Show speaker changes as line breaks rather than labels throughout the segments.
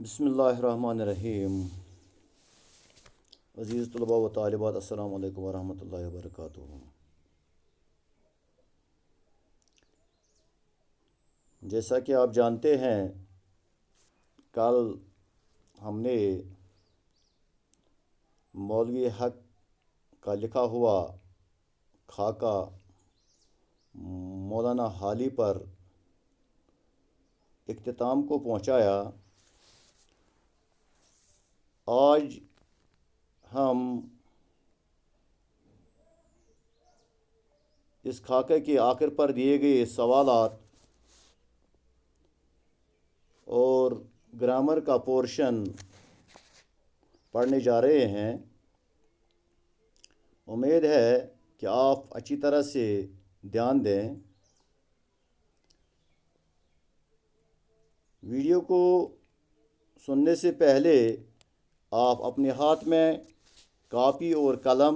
بسم اللہ الرحمن الرحیم. عزیز طلباء و طالبات، السلام علیکم ورحمۃ اللہ وبرکاتہ. جیسا کہ آپ جانتے ہیں، کل ہم نے مولوی حق کا لکھا ہوا خاکہ مولانا حالی پر اختتام کو پہنچایا. آج ہم اس خاکے کے آخر پر دیے گئے سوالات اور گرامر کا پورشن پڑھنے جا رہے ہیں. امید ہے کہ آپ اچھی طرح سے دھیان دیں. ویڈیو کو سننے سے پہلے آپ اپنے ہاتھ میں کاپی اور قلم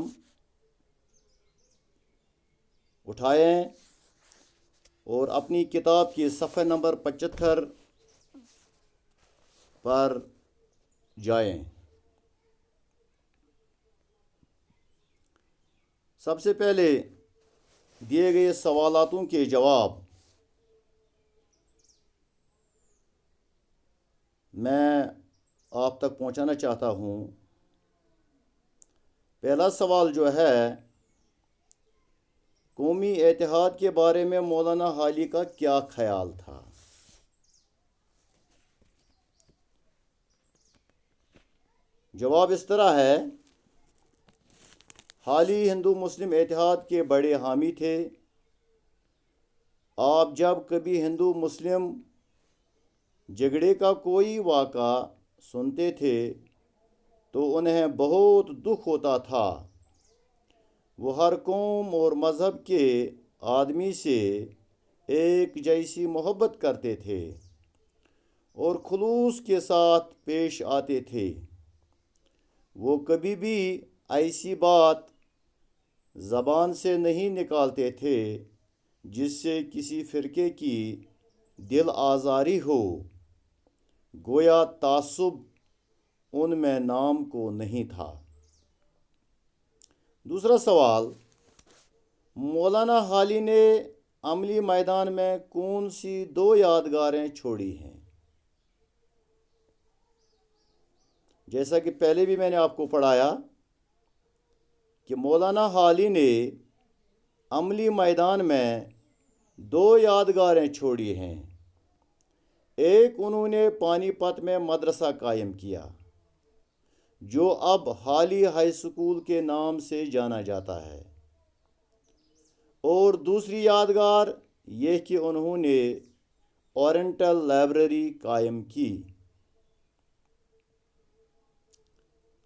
اٹھائیں اور اپنی کتاب کی صفحہ نمبر 75 پر جائیں. سب سے پہلے دیے گئے سوالاتوں کے جواب میں آپ تک پہنچانا چاہتا ہوں. پہلا سوال جو ہے، قومی اتحاد کے بارے میں مولانا حالی کا کیا خیال تھا؟ جواب اس طرح ہے: حالی ہندو مسلم اتحاد کے بڑے حامی تھے. آپ جب کبھی ہندو مسلم جھگڑے کا کوئی واقعہ سنتے تھے تو انہیں بہت دکھ ہوتا تھا. وہ ہر قوم اور مذہب کے آدمی سے ایک جیسی محبت کرتے تھے اور خلوص کے ساتھ پیش آتے تھے. وہ کبھی بھی ایسی بات زبان سے نہیں نکالتے تھے جس سے کسی فرقے کی دل آزاری ہو. گویا تعصب ان میں نام کو نہیں تھا. دوسرا سوال: مولانا حالی نے عملی میدان میں کون سی 2 یادگاریں چھوڑی ہیں؟ جیسا کہ پہلے بھی میں نے آپ کو پڑھایا کہ مولانا حالی نے عملی میدان میں 2 یادگاریں چھوڑی ہیں. ایک انہوں نے پانی پت میں مدرسہ قائم کیا جو اب حالی ہائی اسکول کے نام سے جانا جاتا ہے، اور دوسری یادگار یہ کہ انہوں نے اورینٹل لائبریری قائم کی.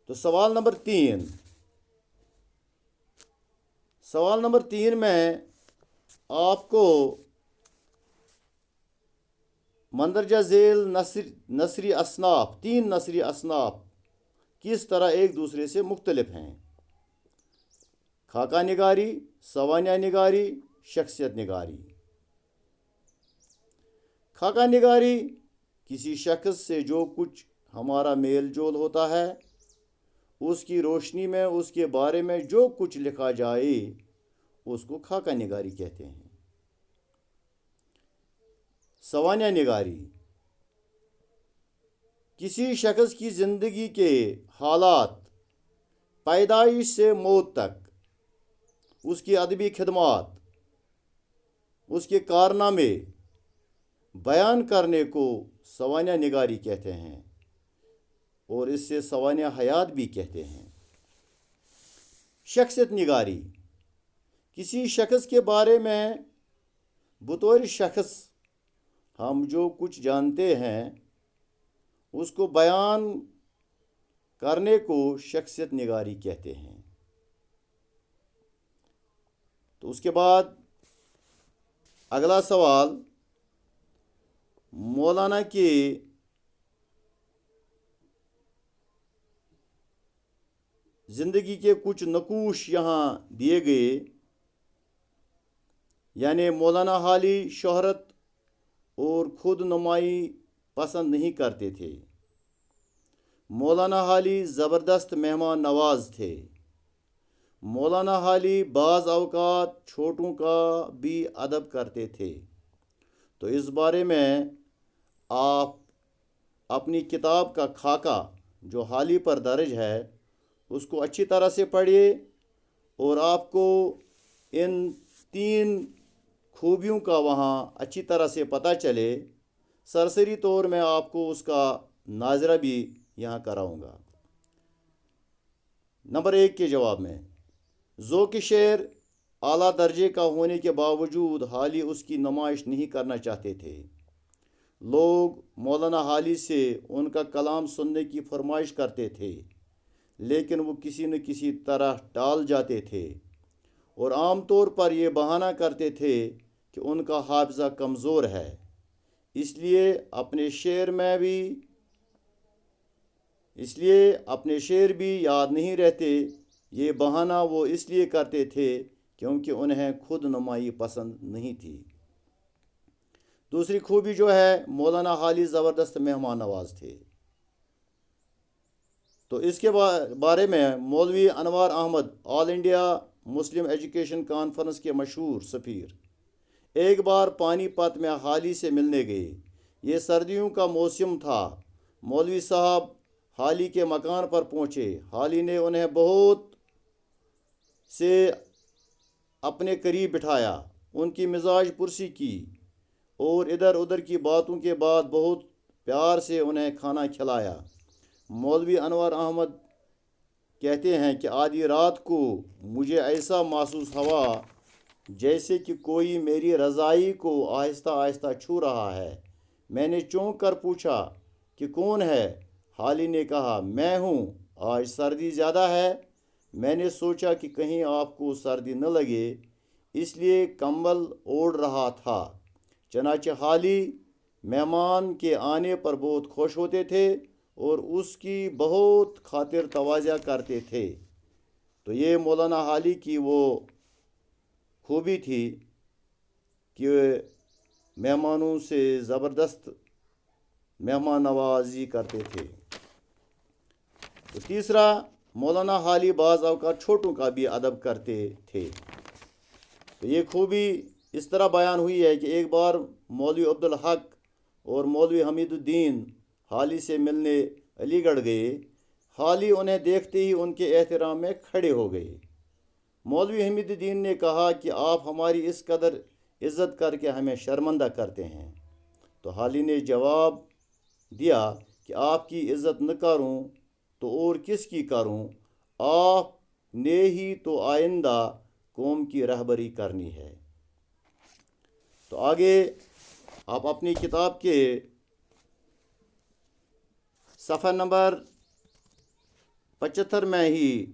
تو سوال نمبر 3 میں آپ کو مندرجہ ذیل نثری اصناف 3 نثری اصناف کس طرح ایک دوسرے سے مختلف ہیں: خاکہ نگاری، سوانح نگاری، شخصیت نگاری. خاکہ نگاری کسی شخص سے جو کچھ ہمارا میل جول ہوتا ہے، اس کی روشنی میں اس کے بارے میں جو کچھ لکھا جائے اس کو خاکہ نگاری کہتے ہیں. سوانح نگاری کسی شخص کی زندگی کے حالات، پیدائش سے موت تک، اس کی ادبی خدمات، اس کے کارنامے بیان کرنے کو سوانح نگاری کہتے ہیں، اور اس سے سوانح حیات بھی کہتے ہیں. شخصیت نگاری کسی شخص کے بارے میں بطور شخص ہم جو کچھ جانتے ہیں اس کو بیان کرنے کو شخصیت نگاری کہتے ہیں. تو اس کے بعد اگلا سوال: مولانا کے زندگی کے کچھ نقوش یہاں دیے گئے. یعنی مولانا حالی شہرت اور خود نمائی پسند نہیں کرتے تھے. مولانا حالی زبردست مہمان نواز تھے۔ مولانا حالی بعض اوقات چھوٹوں کا بھی ادب کرتے تھے۔ تو اس بارے میں آپ اپنی کتاب کا خاکہ جو حالی پر درج ہے اس کو اچھی طرح سے پڑھیے، اور آپ کو ان 3 خوبیوں کا وہاں اچھی طرح سے پتہ چلے۔ سرسری طور میں آپ کو اس کا ناظرہ بھی یہاں کراؤں گا۔ نمبر 1 کے جواب میں، ذوق شعر اعلیٰ درجے کا ہونے کے باوجود حالی اس کی نمائش نہیں کرنا چاہتے تھے۔ لوگ مولانا حالی سے ان کا کلام سننے کی فرمائش کرتے تھے، لیکن وہ کسی نہ کسی طرح ٹال جاتے تھے، اور عام طور پر یہ بہانہ کرتے تھے کہ ان کا حافظہ کمزور ہے، اس لیے اپنے شعر بھی یاد نہیں رہتے۔ یہ بہانہ وہ اس لیے کرتے تھے کیونکہ انہیں خود نمائی پسند نہیں تھی۔ دوسری خوبی جو ہے، مولانا حالی زبردست مہمان نواز تھے۔ تو اس کے بارے میں مولوی انوار احمد آل انڈیا مسلم ایجوکیشن کانفرنس کے مشہور سفیر ایک بار پانی پت میں حالی سے ملنے گئے۔ یہ سردیوں کا موسم تھا۔ مولوی صاحب حالی کے مکان پر پہنچے۔ حالی نے انہیں بہت سے اپنے قریب بٹھایا، ان کی مزاج پرسی کی، اور ادھر ادھر کی باتوں کے بعد بہت پیار سے انہیں کھانا کھلایا۔ مولوی انور احمد کہتے ہیں کہ آدھی رات کو مجھے ایسا محسوس ہوا جیسے کہ کوئی میری رضائی کو آہستہ آہستہ چھو رہا ہے۔ میں نے چونک کر پوچھا کہ کون ہے؟ حالی نے کہا، میں ہوں۔ آج سردی زیادہ ہے، میں نے سوچا کہ کہیں آپ کو سردی نہ لگے، اس لیے کمبل اوڑھ رہا تھا۔ چنانچہ حالی مہمان کے آنے پر بہت خوش ہوتے تھے اور اس کی بہت خاطر تواضع کرتے تھے۔ تو یہ مولانا حالی کی وہ خوبی تھی کہ مہمانوں سے زبردست مہمان نوازی کرتے تھے۔ تو تیسرا، مولانا حالی بعض اوقات چھوٹوں کا بھی ادب کرتے تھے۔ تو یہ خوبی اس طرح بیان ہوئی ہے کہ ایک بار مولوی عبدالحق اور مولوی حمید الدین حالی سے ملنے علی گڑھ گئے۔ حالی انہیں دیکھتے ہی ان کے احترام میں کھڑے ہو گئے۔ مولوی حمید الدین نے کہا کہ آپ ہماری اس قدر عزت کر کے ہمیں شرمندہ کرتے ہیں۔ تو حالی نے جواب دیا کہ آپ کی عزت نہ کروں تو اور کس کی کروں؟ آپ نے ہی تو آئندہ قوم کی رہبری کرنی ہے۔ تو آگے آپ اپنی کتاب کے صفحہ نمبر 75 میں ہی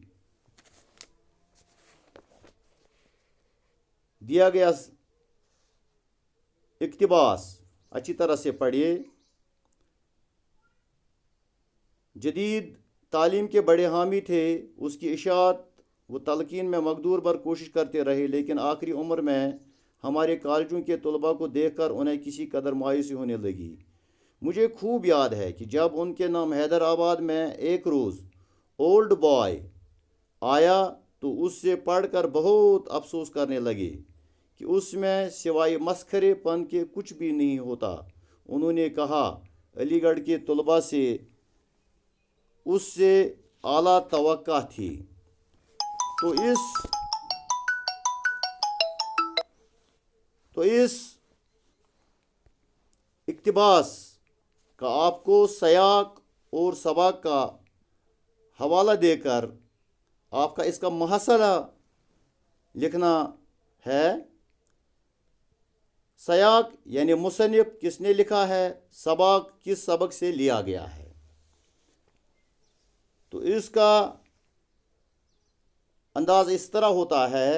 دیا گیا اقتباس اچھی طرح سے پڑھیے۔ جدید تعلیم کے بڑے حامی تھے، اس کی اشاعت و تلقین میں مقدور بر کوشش کرتے رہے، لیکن آخری عمر میں ہمارے کالجوں کے طلباء کو دیکھ کر انہیں کسی قدر مایوسی ہونے لگی۔ مجھے خوب یاد ہے کہ جب ان کے نام حیدرآباد میں ایک روز اولڈ بوائے آیا تو اس سے پڑھ کر بہت افسوس کرنے لگے کہ اس میں سوائے مسخرے پن کے کچھ بھی نہیں ہوتا۔ انہوں نے کہا، علی گڑھ کے طلباء سے اس سے اعلیٰ توقع تھی۔ تو اس اقتباس کا آپ کو سیاق اور سباق کا حوالہ دے کر آپ کا اس کا محصلہ لکھنا ہے۔ سیاق یعنی مصنف کس نے لکھا ہے، سباق کس سبق سے لیا گیا ہے۔ تو اس کا انداز اس طرح ہوتا ہے،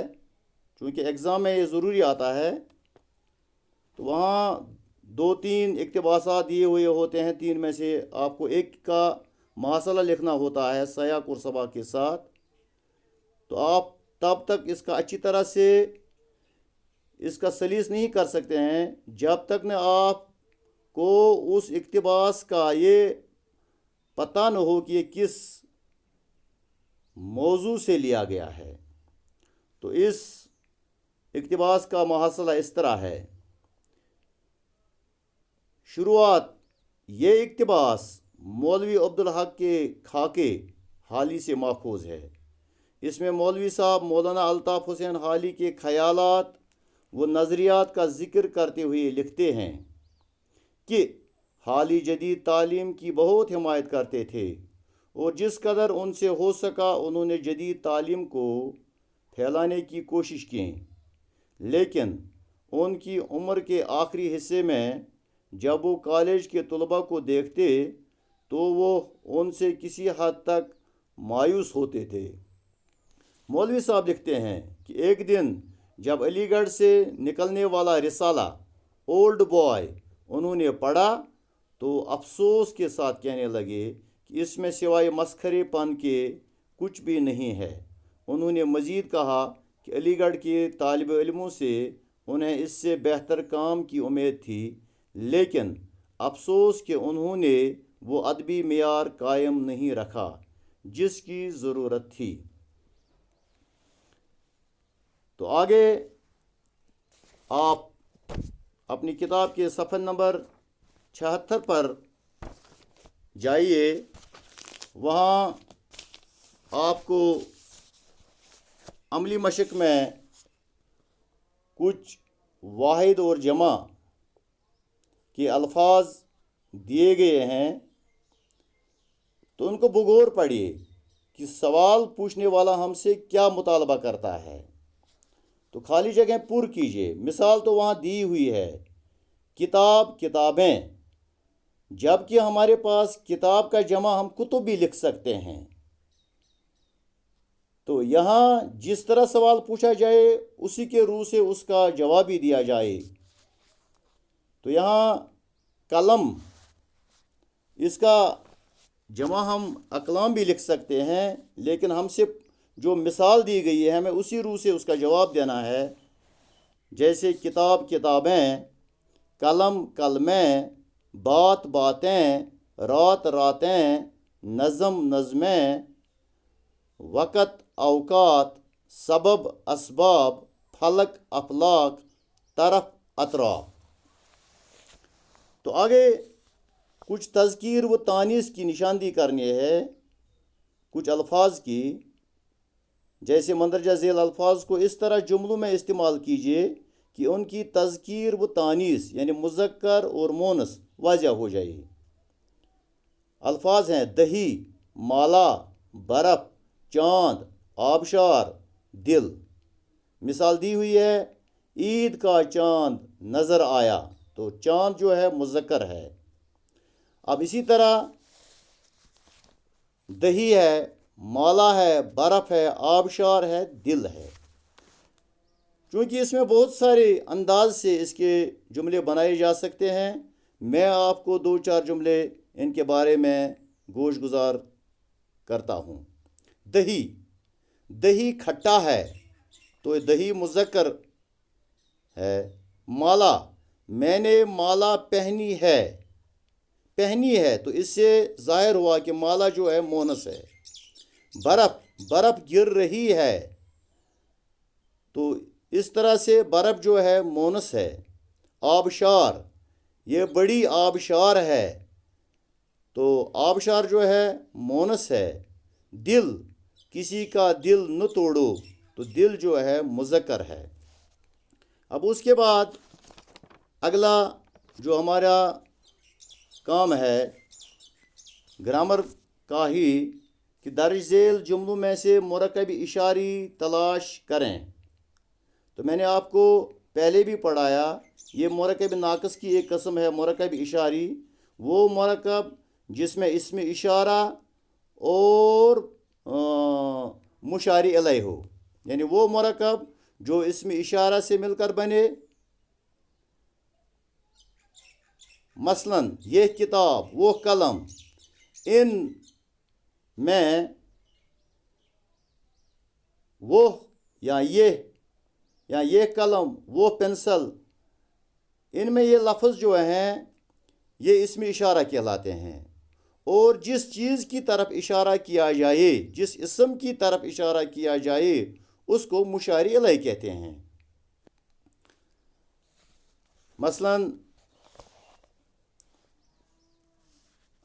چونکہ ایگزام میں یہ ضروری آتا ہے، تو وہاں 2-3 اقتباسات دیے ہوئے ہوتے ہیں، 3 میں سے آپ کو ایک کا محصلہ لکھنا ہوتا ہے سیاق اور سباق کے ساتھ۔ تو آپ تب تک اس کا اچھی طرح سے اس کا سلیس نہیں کر سکتے ہیں جب تک نہ آپ کو اس اقتباس کا یہ پتہ نہ ہو کہ یہ کس موضوع سے لیا گیا ہے۔ تو اس اقتباس کا محاصلہ اس طرح ہے۔ شروعات: یہ اقتباس مولوی عبدالحق کے خاکے حالی سے ماخوذ ہے۔ اس میں مولوی صاحب مولانا الطاف حسین حالی کے خیالات و نظریات کا ذکر کرتے ہوئے لکھتے ہیں کہ حالی جدید تعلیم کی بہت حمایت کرتے تھے اور جس قدر ان سے ہو سکا انہوں نے جدید تعلیم کو پھیلانے کی کوشش کی، لیکن ان کی عمر کے آخری حصے میں جب وہ کالج کے طلباء کو دیکھتے تو وہ ان سے کسی حد تک مایوس ہوتے تھے۔ مولوی صاحب لکھتے ہیں کہ ایک دن جب علی گڑھ سے نکلنے والا رسالہ اولڈ بوائے انہوں نے پڑھا تو افسوس کے ساتھ کہنے لگے کہ اس میں سوائے مسخرے پن کے کچھ بھی نہیں ہے۔ انہوں نے مزید کہا کہ علی گڑھ کے طالب علموں سے انہیں اس سے بہتر کام کی امید تھی، لیکن افسوس کہ انہوں نے وہ ادبی معیار قائم نہیں رکھا جس کی ضرورت تھی۔ تو آگے آپ اپنی کتاب کے صفحہ نمبر 76 پر جائیے، وہاں آپ کو عملی مشق میں کچھ واحد اور جمع کے الفاظ دیے گئے ہیں، تو ان کو بغور پڑھیے کہ سوال پوچھنے والا ہم سے کیا مطالبہ کرتا ہے۔ تو خالی جگہیں پر کیجیے۔ مثال تو وہاں دی ہوئی ہے، کتابیں، جبکہ ہمارے پاس کتاب کا جمع ہم کتب بھی لکھ سکتے ہیں۔ تو یہاں جس طرح سوال پوچھا جائے اسی کے روح سے اس کا جواب بھی دیا جائے۔ تو یہاں قلم، اس کا جمع ہم اقلام بھی لکھ سکتے ہیں، لیکن ہم سے جو مثال دی گئی ہے ہمیں اسی روح سے اس کا جواب دینا ہے۔ جیسے کتابیں، قلم قلمیں، بات باتیں، رات راتیں، نظم نظمیں، وقت اوقات، سبب اسباب، فلک افلاک، طرف اطراف۔ تو آگے کچھ تذکیر و تانیث کی نشاندہی کرنی ہے کچھ الفاظ کی۔ جیسے مندرجہ ذیل الفاظ کو اس طرح جملوں میں استعمال کیجیے کہ ان کی تذکیر و تانیث یعنی مذکر اور مونث واضح ہو جائے۔ الفاظ ہیں دہی، مالا، برف، چاند، آبشار، دل۔ مثال دی ہوئی ہے، عید کا چاند نظر آیا، تو چاند جو ہے مذکر ہے۔ اب اسی طرح دہی ہے، مالا ہے، برف ہے، آبشار ہے، دل ہے۔ چونکہ اس میں بہت سارے انداز سے اس کے جملے بنائے جا سکتے ہیں، میں آپ کو 2-4 جملے ان کے بارے میں گوش گزار کرتا ہوں۔ دہی کھٹا ہے، تو دہی مذکر ہے۔ مالا، میں نے مالا پہنی ہے، تو اس سے ظاہر ہوا کہ مالا جو ہے مونث ہے۔ برف گر رہی ہے، تو اس طرح سے برف جو ہے مونث ہے۔ آبشار، یہ بڑی آبشار ہے، تو آبشار جو ہے مونث ہے۔ دل، کسی کا دل نہ توڑو، تو دل جو ہے مذکر ہے۔ اب اس کے بعد اگلا جو ہمارا کام ہے گرامر کا ہی کہ درج ذیل جملوں میں سے مرکب اشاری تلاش کریں۔ تو میں نے آپ کو پہلے بھی پڑھایا، یہ مرکب ناقص کی ایک قسم ہے مرکب اشاری، وہ مرکب جس میں اسم اشارہ اور مشار الیہ ہو، یعنی وہ مرکب جو اسم اشارہ سے مل کر بنے۔ مثلا یہ کتاب، وہ قلم، ان میں وہ یا یہ قلم، وہ پنسل، ان میں یہ لفظ جو ہیں یہ اسم اشارہ کہلاتے ہیں۔ اور جس چیز کی طرف اشارہ کیا جائے، جس اسم کی طرف اشارہ کیا جائے، اس کو مشار الیہ کہتے ہیں۔ مثلا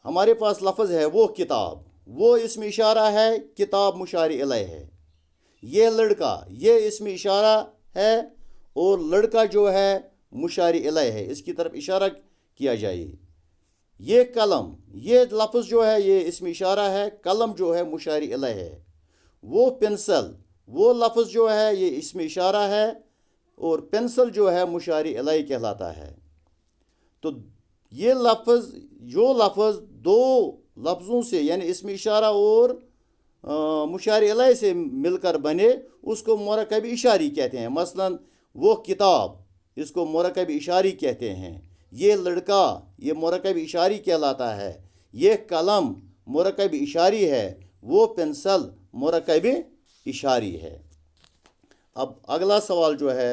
ہمارے پاس لفظ ہے وہ کتاب، وہ اسم اشارہ ہے، کتاب مشار الیہ ہے۔ یہ لڑکا، یہ اسم اشارہ ہے، اور لڑکا جو ہے مشار الیہ ہے، اس کی طرف اشارہ کیا جائے۔ یہ قلم، یہ لفظ جو ہے یہ اسم اشارہ ہے، قلم جو ہے مشار الیہ ہے۔ وہ پنسل، وہ لفظ جو ہے یہ اسم اشارہ ہے، اور پنسل جو ہے مشار الیہ کہلاتا ہے۔ تو یہ لفظ، جو لفظ دو لفظوں سے یعنی اسم اشارہ اور مشار الیہ سے مل کر بنے، اس کو مرکب اشاری کہتے ہیں۔ مثلا وہ کتاب، اس کو مرکب اشاری کہتے ہیں۔ یہ لڑکا، یہ مرکب اشاری کہلاتا ہے۔ یہ قلم مرکب اشاری ہے، وہ پنسل مرکب اشاری ہے۔ اب اگلا سوال جو ہے،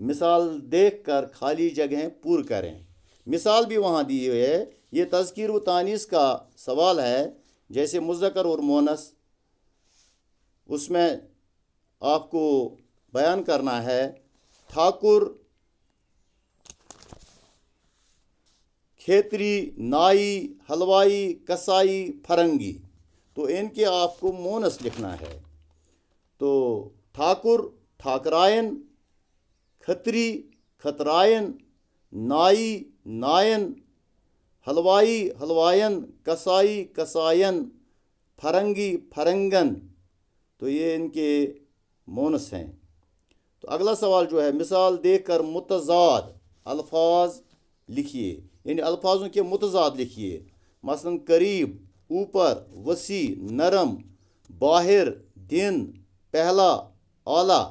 مثال دیکھ کر خالی جگہیں پور کریں۔ مثال بھی وہاں دی ہوئی ہے، یہ تذکیر و تانیث کا سوال ہے، جیسے مذکر اور مونث، اس میں آپ کو بیان کرنا ہے ٹھاکر، کھیتری، نائی، حلوائی، کسائی، فرنگی، تو ان کے آپ کو مونث لکھنا ہے۔ تو ٹھاکر، ٹھاکرائن، کھتری، کھترائن، نائی، نائن، حلوائی، حلوائن، کسائی، کسائن، فرنگی، فرنگن، تو یہ ان کے مونث ہیں۔ تو اگلا سوال جو ہے، مثال دیکھ کر متضاد الفاظ لکھیے، یعنی الفاظوں کے متضاد لکھیے۔ مثلا قریب، اوپر، وسیع، نرم، باہر، دن، پہلا، اعلیٰ،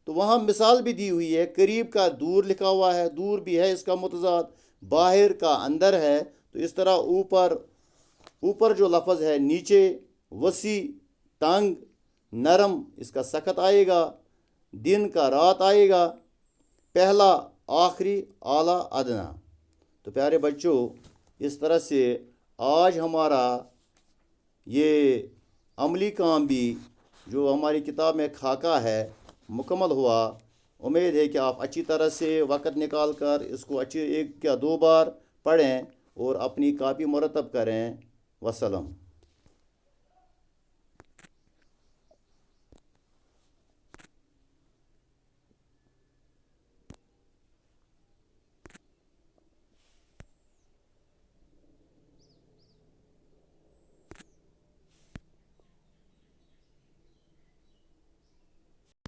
تو وہاں مثال بھی دی ہوئی ہے۔ قریب کا دور لکھا ہوا ہے، دور بھی ہے اس کا متضاد، باہر کا اندر ہے، تو اس طرح اوپر، اوپر جو لفظ ہے نیچے، وسیع تنگ، نرم اس کا سخت آئے گا، دن کا رات آئے گا، پہلا آخری، اعلیٰ ادنا۔ تو پیارے بچوں، اس طرح سے آج ہمارا یہ عملی کام بھی جو ہماری کتاب میں خاکہ ہے مکمل ہوا۔ امید ہے کہ آپ اچھی طرح سے وقت نکال کر اس کو ایک یا دو بار پڑھیں اور اپنی کاپی مرتب کریں۔ وسلام۔